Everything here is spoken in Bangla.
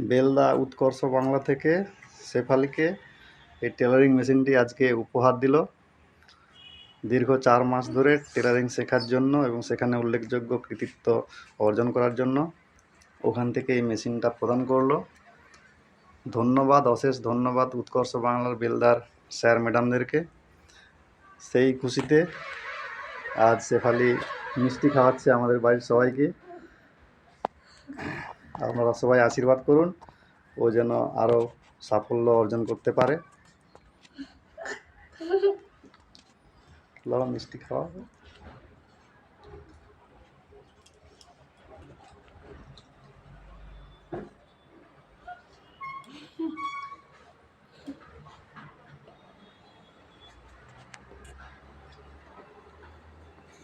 বেলদা উৎকর্ষ বাংলা থেকে শেফালিকে এই টেলারিং মেশিনটি আজকে উপহার দিল। দীর্ঘ 4 মাস ধরে টেলারিং শেখার জন্য এবং সেখানে উল্লেখযোগ্য কৃতিত্ব অর্জন করার জন্য ওখান থেকে এই মেশিনটা প্রদান করলো। ধন্যবাদ, অশেষ ধন্যবাদ উৎকর্ষ বাংলার বেলদার স্যার ম্যাডামদেরকে। সেই খুশিতে আজ শেফালি মিষ্টি খাওয়াচ্ছে আমাদের বাড়ির সবাইকে। আপনারা সবাই আশীর্বাদ করুন ও যেন আরও সাফল্য অর্জন করতে পারে। মিষ্টি খাওয়া।